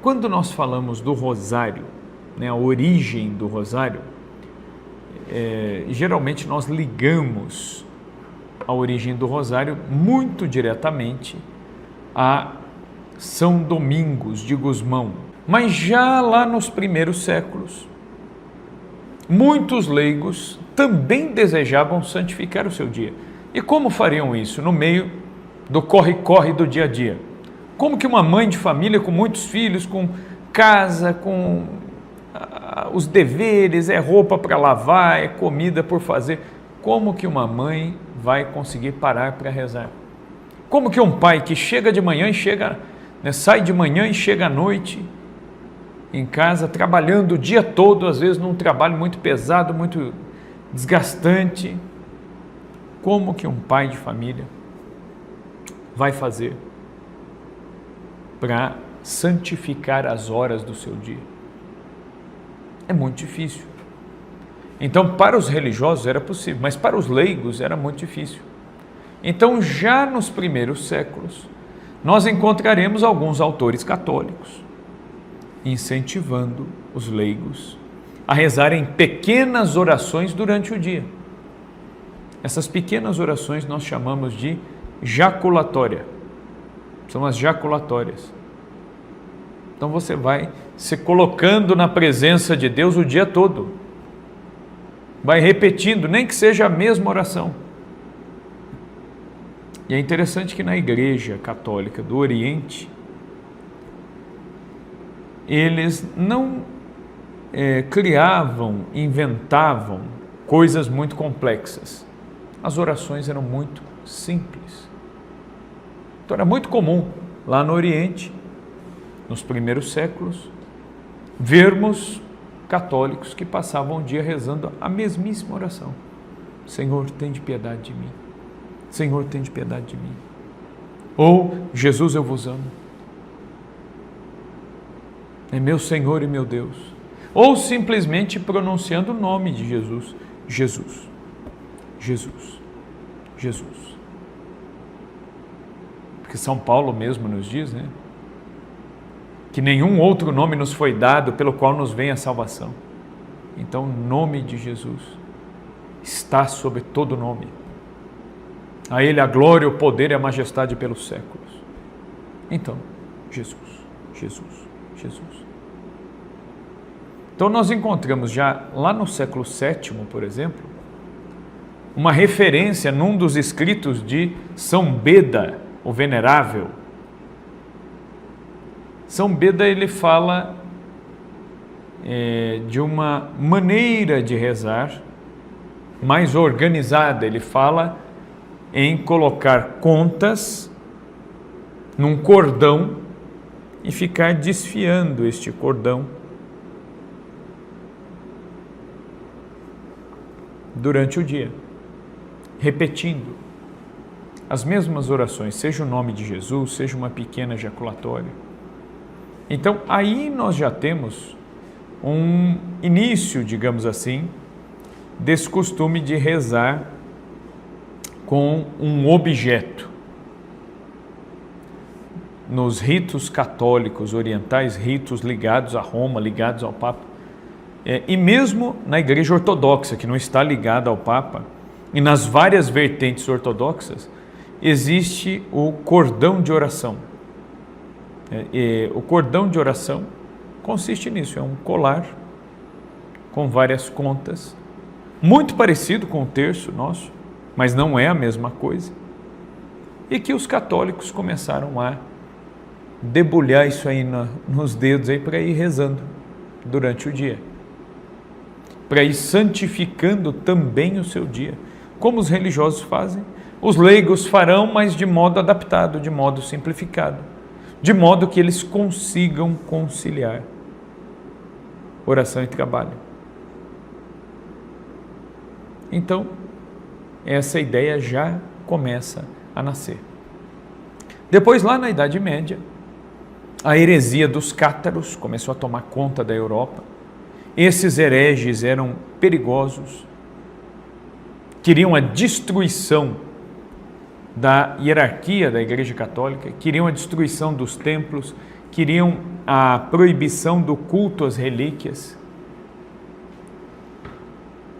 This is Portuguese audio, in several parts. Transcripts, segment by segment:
quando nós falamos do rosário, né, a origem do rosário, geralmente nós ligamos a origem do rosário muito diretamente a São Domingos de Gusmão. Mas já lá nos primeiros séculos, muitos leigos também desejavam santificar o seu dia. E como fariam isso? No meio do corre-corre do dia a dia. Como que uma mãe de família com muitos filhos, com casa, com os deveres, roupa para lavar, comida por fazer, como que uma mãe vai conseguir parar para rezar? Como que um pai que chega de manhã e sai de manhã e chega à noite em casa, trabalhando o dia todo, às vezes num trabalho muito pesado, muito desgastante, como que um pai de família vai fazer para santificar as horas do seu dia? É muito difícil. Então, para os religiosos era possível, mas para os leigos era muito difícil. Então, já nos primeiros séculos, nós encontraremos alguns autores católicos incentivando os leigos a rezarem pequenas orações durante o dia. Essas pequenas orações nós chamamos de jaculatória. São as jaculatórias. Então você vai se colocando na presença de Deus o dia todo. Vai repetindo, nem que seja a mesma oração. E é interessante que na Igreja Católica do Oriente, eles não criavam, inventavam coisas muito complexas. As orações eram muito simples. Então era muito comum lá no Oriente, nos primeiros séculos, vermos católicos que passavam o dia rezando a mesmíssima oração. Senhor, tem de piedade de mim. Senhor, tem de piedade de mim. Ou, Jesus, eu vos amo. É meu Senhor e meu Deus. Ou simplesmente pronunciando o nome de Jesus. Jesus, Jesus, Jesus. Porque São Paulo mesmo nos diz, né, que nenhum outro nome nos foi dado pelo qual nos vem a salvação. Então, o nome de Jesus está sobre todo nome. A Ele a glória, o poder e a majestade pelos séculos. Então, Jesus, Jesus, Jesus. Então, nós encontramos já lá no século VII, por exemplo, uma referência num dos escritos de São Beda, o Venerável. São Beda, ele fala de uma maneira de rezar mais organizada. Ele fala em colocar contas num cordão e ficar desfiando este cordão durante o dia, repetindo as mesmas orações, seja o nome de Jesus, seja uma pequena ejaculatória. Então, aí nós já temos um início, digamos assim, desse costume de rezar com um objeto. Nos ritos católicos orientais, ritos ligados a Roma, ligados ao Papa, e mesmo na Igreja Ortodoxa, que não está ligada ao Papa, e nas várias vertentes ortodoxas, existe o cordão de oração. O cordão de oração consiste nisso, é um colar com várias contas, muito parecido com o terço nosso, mas não é a mesma coisa, e que os católicos começaram a debulhar isso aí nos dedos aí para ir rezando durante o dia, para ir santificando também o seu dia, como os religiosos fazem. Os leigos farão, mas de modo adaptado, de modo simplificado, de modo que eles consigam conciliar oração e trabalho. Então, essa ideia já começa a nascer. Depois, lá na Idade Média, a heresia dos cátaros começou a tomar conta da Europa. Esses hereges eram perigosos, queriam a destruição da hierarquia da Igreja Católica, queriam a destruição dos templos, queriam a proibição do culto às relíquias,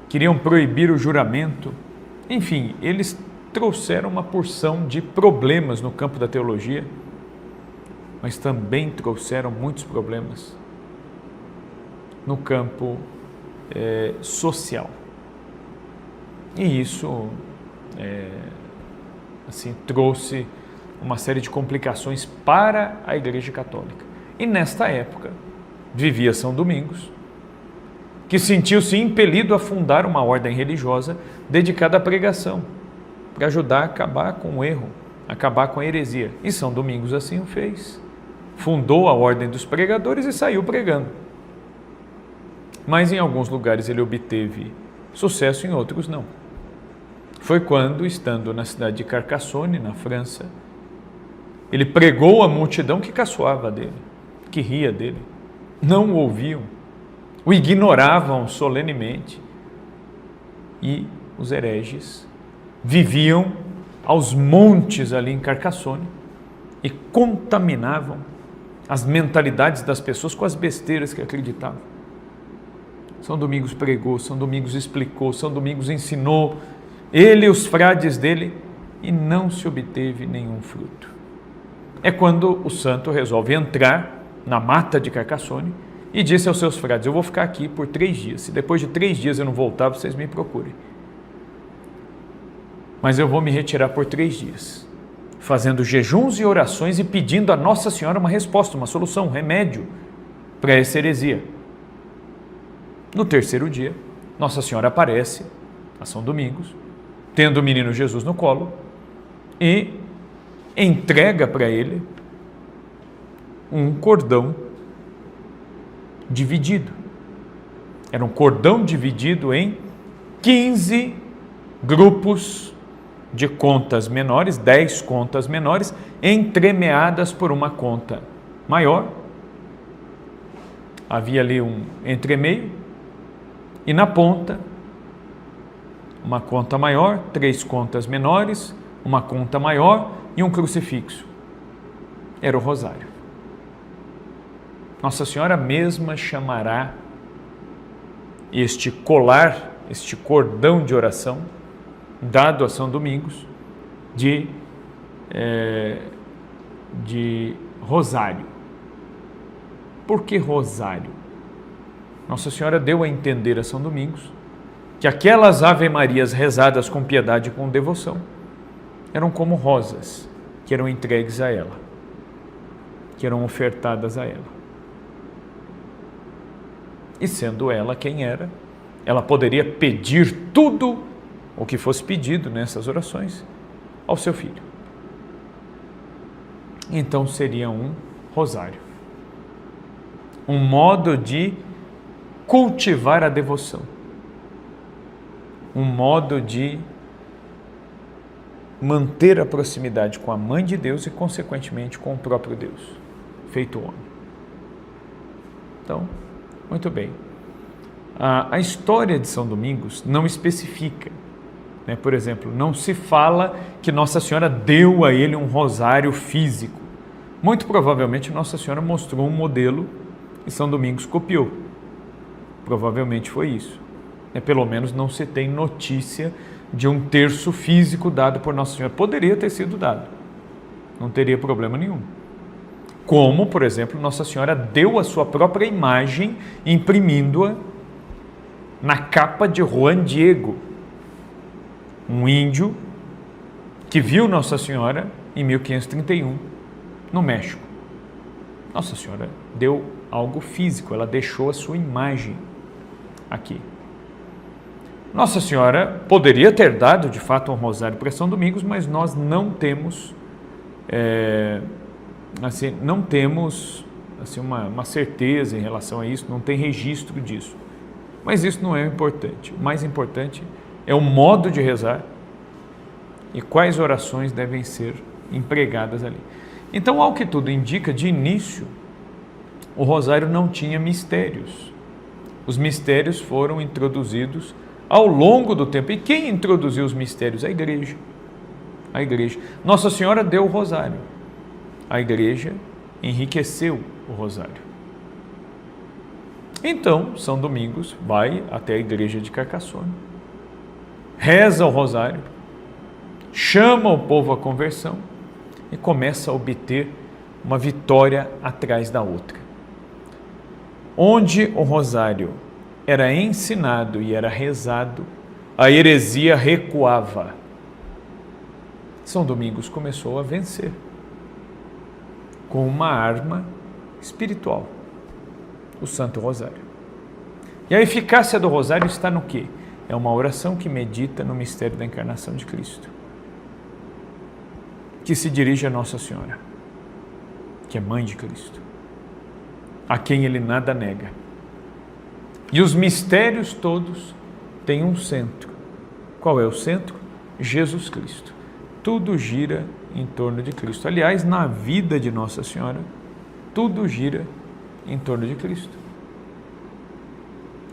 queriam proibir o juramento. Enfim, eles trouxeram uma porção de problemas no campo da teologia, mas também trouxeram muitos problemas no campo social. E isso trouxe uma série de complicações para a Igreja Católica. E nesta época vivia São Domingos, que sentiu-se impelido a fundar uma ordem religiosa dedicada à pregação, para ajudar a acabar com o erro, acabar com a heresia. E São Domingos assim o fez. Fundou a ordem dos pregadores e saiu pregando. Mas em alguns lugares ele obteve sucesso, em outros não. Foi quando, estando na cidade de Carcassonne, na França, ele pregou a multidão que caçoava dele, que ria dele, não o ouviam, o ignoravam solenemente, e os hereges viviam aos montes ali em Carcassonne e contaminavam as mentalidades das pessoas com as besteiras que acreditavam. São Domingos pregou, São Domingos explicou, São Domingos ensinou, ele e os frades dele, e não se obteve nenhum fruto. É quando o santo resolve entrar na mata de Carcassonne e disse aos seus frades: eu vou ficar aqui por 3 dias, se depois de 3 dias eu não voltar, vocês me procurem. Mas eu vou me retirar por 3 dias, fazendo jejuns e orações e pedindo a Nossa Senhora uma resposta, uma solução, um remédio para essa heresia. No 3º dia, Nossa Senhora aparece a São Domingos, tendo o menino Jesus no colo, e entrega para ele um cordão dividido. Era um cordão dividido em 15 grupos de contas menores, 10 contas menores, entremeadas por uma conta maior. Havia ali um entremeio, e na ponta, uma conta maior, 3 contas menores, uma conta maior e um crucifixo. Era o rosário. Nossa Senhora mesma chamará este colar, este cordão de oração, dado a São Domingos, de rosário. Por que rosário? Nossa Senhora deu a entender a São Domingos que aquelas ave-marias rezadas com piedade e com devoção eram como rosas que eram entregues a ela, que eram ofertadas a ela. E sendo ela quem era, ela poderia pedir tudo o que fosse pedido nessas orações ao seu filho. Então seria um rosário, um modo de cultivar a devoção, um modo de manter a proximidade com a Mãe de Deus e, consequentemente, com o próprio Deus, feito homem. Então, muito bem. A história de São Domingos não especifica, né? Por exemplo, não se fala que Nossa Senhora deu a ele um rosário físico. Muito provavelmente Nossa Senhora mostrou um modelo e São Domingos copiou. Provavelmente foi isso. Pelo menos não se tem notícia de um terço físico dado por Nossa Senhora. Poderia ter sido dado, não teria problema nenhum. Como, por exemplo, Nossa Senhora deu a sua própria imagem, imprimindo-a na capa de Juan Diego, um índio que viu Nossa Senhora em 1531 no México. Nossa Senhora deu algo físico, ela deixou a sua imagem aqui. Nossa Senhora poderia ter dado, de fato, um rosário para São Domingos, mas nós não temos, uma certeza em relação a isso, não tem registro disso. Mas isso não é importante. O mais importante é o modo de rezar e quais orações devem ser empregadas ali. Então, ao que tudo indica, de início, o rosário não tinha mistérios. Os mistérios foram introduzidos ao longo do tempo. E quem introduziu os mistérios? A igreja. A igreja. Nossa Senhora deu o rosário. A igreja enriqueceu o rosário. Então, São Domingos vai até a igreja de Carcassonne, reza o rosário, chama o povo à conversão e começa a obter uma vitória atrás da outra. Onde o rosário era ensinado e era rezado, a heresia recuava. São Domingos começou a vencer com uma arma espiritual, o Santo Rosário. E a eficácia do rosário está no quê? É uma oração que medita no mistério da encarnação de Cristo, que se dirige a Nossa Senhora, que é mãe de Cristo, a quem ele nada nega. E os mistérios todos têm um centro. Qual é o centro? Jesus Cristo. Tudo gira em torno de Cristo. Aliás, na vida de Nossa Senhora, tudo gira em torno de Cristo.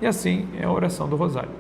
E assim é a oração do rosário.